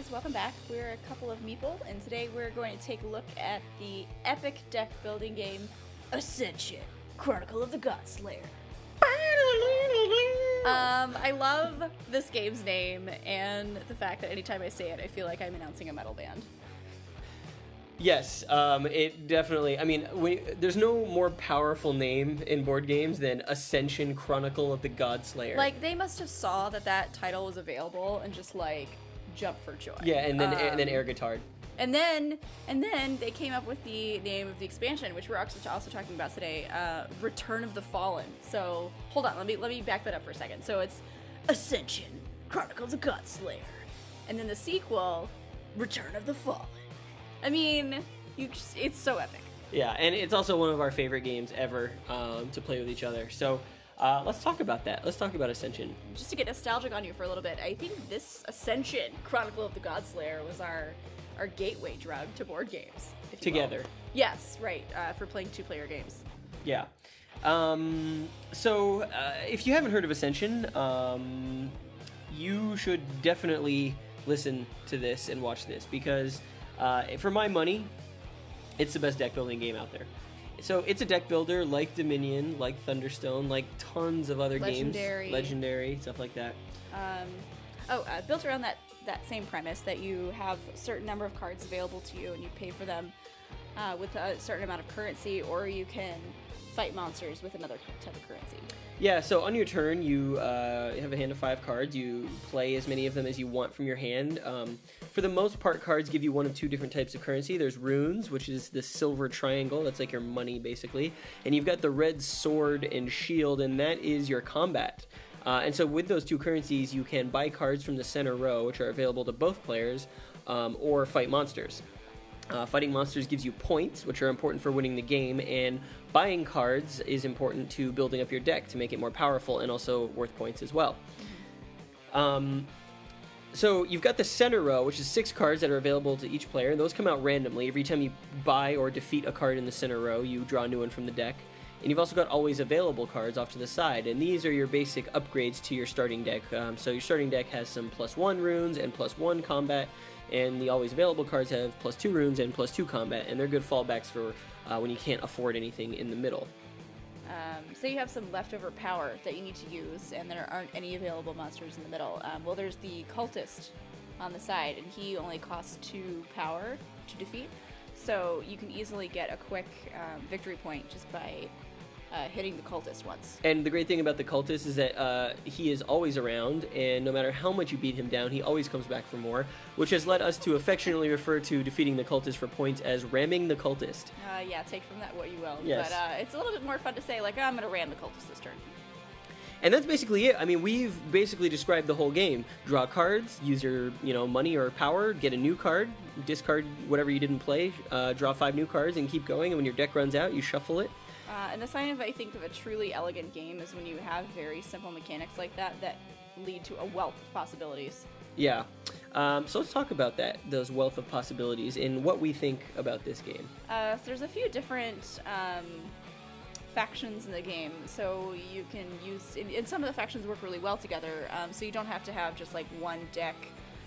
guys, welcome back. We're a couple of meeple, and today we're going to take a look at the epic deck building game, Ascension, Chronicle of the Godslayer. I love this game's name, and the fact that anytime I say it, I feel like I'm announcing a metal band. Yes, it definitely, I mean, there's no more powerful name in board games than Ascension, Chronicle of the Godslayer. Like, they must have saw that title was available and just, like, jumped for joy. Yeah, and then air guitar. And then they came up with the name of the expansion, which we're also talking about today, Return of the Fallen. So, hold on, let me back that up for a second. So it's Ascension, Chronicle of the Godslayer. And then the sequel, Return of the Fallen. I mean, it's so epic. Yeah, and it's also one of our favorite games ever to play with each other. So let's talk about that. Let's talk about Ascension. Just to get nostalgic on you for a little bit, I think this Ascension, Chronicle of the Godslayer, was our gateway drug to board games. Together. Yes, right, for playing two-player games. Yeah. So if you haven't heard of Ascension, you should definitely listen to this and watch this, because for my money, it's the best deck building game out there. So it's a deck builder like Dominion, like Thunderstone, like tons of other games. Legendary, stuff like that. Built around that same premise that you have a certain number of cards available to you and you pay for them with a certain amount of currency, or you can fight monsters with another type of currency. Yeah, so on your turn, you have a hand of 5 cards. You play as many of them as you want from your hand. For the most part, cards give you one of 2 different types of currency. There's runes, which is the silver triangle. That's like your money, basically. And you've got the red sword and shield, and that is your combat. And so with those 2 currencies, you can buy cards from the center row, which are available to both players, or fight monsters. Fighting monsters gives you points, which are important for winning the game, and buying cards is important to building up your deck to make it more powerful and also worth points as well. So you've got the center row, which is 6 cards that are available to each player, and those come out randomly. Every time you buy or defeat a card in the center row, you draw a new one from the deck. And you've also got always available cards off to the side, and these are your basic upgrades to your starting deck. So your starting deck has some +1 runes and +1 combat, and the always available cards have +2 runes and +2 combat, and they're good fallbacks for when you can't afford anything in the middle. Say you have some leftover power that you need to use, and there aren't any available monsters in the middle. Well, there's the cultist on the side, and he only costs 2 power to defeat, so you can easily get a quick victory point just by hitting the cultist once. And the great thing about the cultist is that he is always around, and no matter how much you beat him down, he always comes back for more, which has led us to affectionately refer to defeating the cultist for points as ramming the cultist. Yeah, take from that what you will. Yes. But it's a little bit more fun to say, like, I'm going to ram the cultist this turn. And that's basically it. I mean, we've basically described the whole game. Draw cards, use your money or power, get a new card, discard whatever you didn't play, draw 5 new cards, and keep going. And when your deck runs out, you shuffle it. And the sign of, I think, of a truly elegant game is when you have very simple mechanics like that lead to a wealth of possibilities. Yeah. So let's talk about those wealth of possibilities, and what we think about this game. So there's a few different factions in the game, so you can use, and some of the factions work really well together, so you don't have to have just like one deck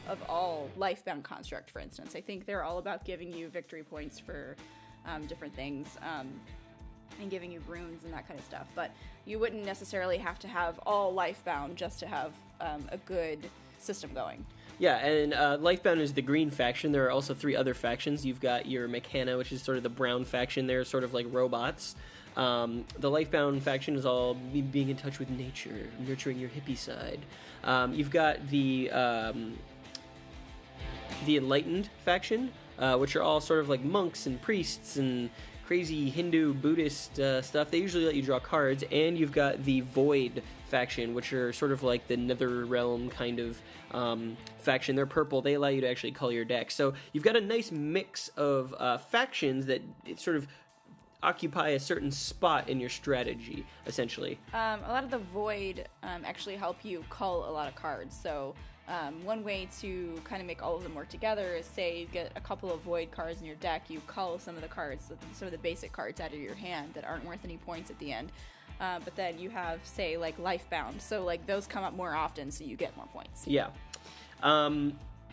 of all Lifebound Construct, for instance. I think they're all about giving you victory points for different things, and giving you runes and that kind of stuff, but you wouldn't necessarily have to have all Lifebound just to have a good system going. Yeah, and Lifebound is the green faction. There are also 3 other factions. You've got your Mechana, which is sort of the brown faction. They're sort of like robots. The Lifebound faction is all being in touch with nature, nurturing your hippie side. You've got the Enlightened faction, which are all sort of like monks and priests and crazy Hindu, Buddhist stuff. They usually let you draw cards. And you've got the Void faction, which are sort of like the Nether Realm kind of faction. They're purple. They allow you to actually color your deck. So you've got a nice mix of factions that sort of occupy a certain spot in your strategy, essentially. A lot of the Void actually help you cull a lot of cards. So one way to kind of make all of them work together is, say you get a couple of Void cards in your deck, you cull some of the cards, some of the basic cards out of your hand that aren't worth any points at the end. But then you have, say, like Lifebound, so like those come up more often, so you get more points. Yeah.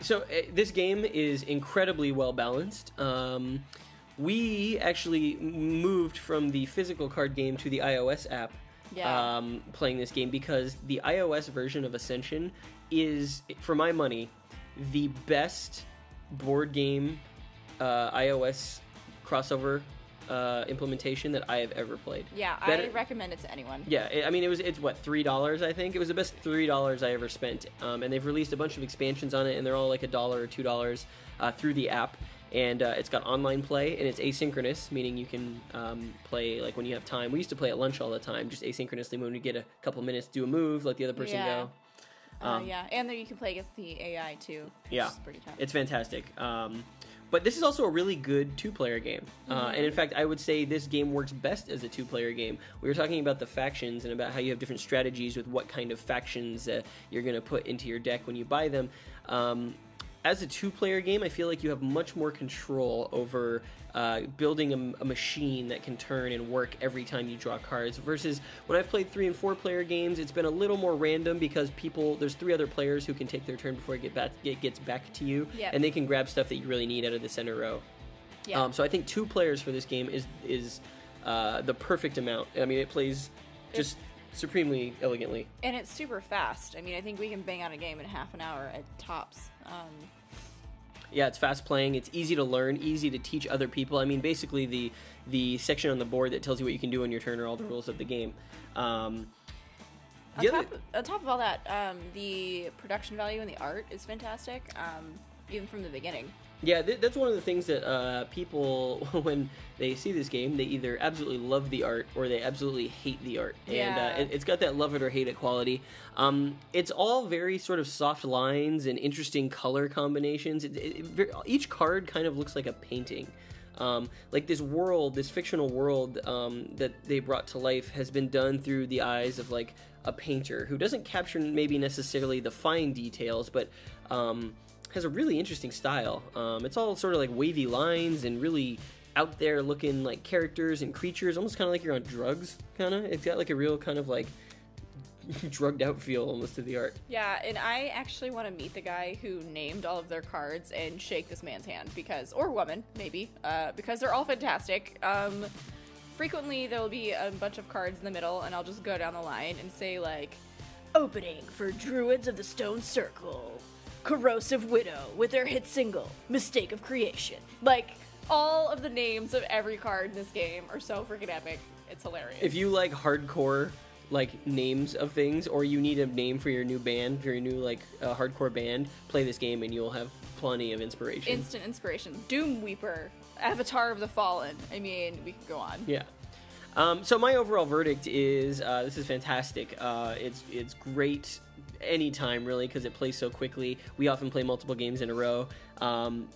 So this game is incredibly well balanced. We actually moved from the physical card game to the iOS app. Yeah. Playing this game because the iOS version of Ascension is, for my money, the best board game iOS crossover implementation that I have ever played. Yeah, I recommend it to anyone. Yeah, I mean, it's what, $3, I think? It was the best $3 I ever spent. And they've released a bunch of expansions on it, and they're all like $1 or $2 through the app. And it's got online play, and it's asynchronous, meaning you can play like when you have time. We used to play at lunch all the time, just asynchronously when we get a couple minutes to do a move, let the other person go. Yeah, and then you can play against the AI too, which yeah, is pretty tough. It's fantastic. But this is also a really good two-player game. And in fact, I would say this game works best as a two-player game. We were talking about the factions and about how you have different strategies with what kind of factions you're going to put into your deck when you buy them. As a two-player game, I feel like you have much more control over building a machine that can turn and work every time you draw cards, versus when I've played 3- and 4-player games, it's been a little more random because there's 3 other players who can take their turn before it gets back to you, and they can grab stuff that you really need out of the center row. Yeah. So I think 2 players for this game is the perfect amount. I mean, it plays just supremely elegantly. And it's super fast. I mean, I think we can bang out a game in half an hour at tops. Yeah, it's fast playing. It's easy to learn, easy to teach other people. I mean, basically the section on the board that tells you what you can do on your turn are all the rules of the game. On top of all that, the production value and the art is fantastic, even from the beginning. Yeah, that's one of the things that people, when they see this game, they either absolutely love the art or they absolutely hate the art. Yeah. And it's got that love it or hate it quality. It's all very sort of soft lines and interesting color combinations. Each card kind of looks like a painting. Like this world, this fictional world that they brought to life has been done through the eyes of like a painter who doesn't capture maybe necessarily the fine details, but has a really interesting style. It's all sort of like wavy lines and really out there looking like characters and creatures, almost kind of like you're on drugs, kind of. It's got like a real kind of like drugged out feel almost to the art. Yeah, and I actually want to meet the guy who named all of their cards and shake this man's hand, or woman, maybe, because they're all fantastic. Frequently there will be a bunch of cards in the middle, and I'll just go down the line and say like, opening for Druids of the Stone Circle, Corrosive Widow with their hit single, Mistake of Creation. Like, all of the names of every card in this game are so freaking epic. It's hilarious. If you like hardcore, like, names of things, or you need a name for your new band, for your new, like, hardcore band, play this game and you'll have plenty of inspiration. Instant inspiration. Doom Weeper, Avatar of the Fallen. I mean, we could go on. Yeah. So my overall verdict is this is fantastic. It's great anytime, really, because it plays so quickly. We often play multiple games in a row.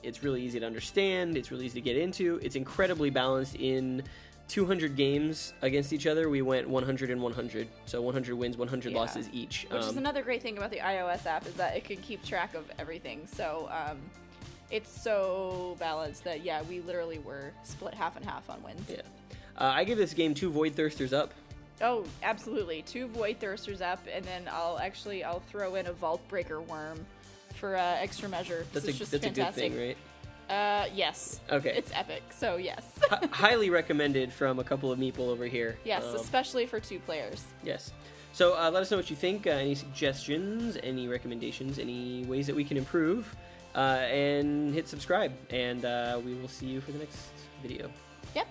It's really easy to understand. It's really easy to get into. It's incredibly balanced. In 200 games against each other, we went 100 and 100. So 100 wins, 100 losses each. Which is another great thing about the iOS app, is that it can keep track of everything. So it's so balanced that, yeah, we literally were split half and half on wins. Yeah. I give this game 2 Void Thirsters up. Oh, absolutely. 2 Void Thirsters up, and then I'll throw in a Vault Breaker Worm for extra measure. That's a good thing, right? Yes. Okay. It's epic, so yes. Highly recommended from a couple of meeple over here. Yes, especially for 2 players. Yes. So let us know what you think. Any suggestions, any recommendations, any ways that we can improve, and hit subscribe. And we will see you for the next video. Yep.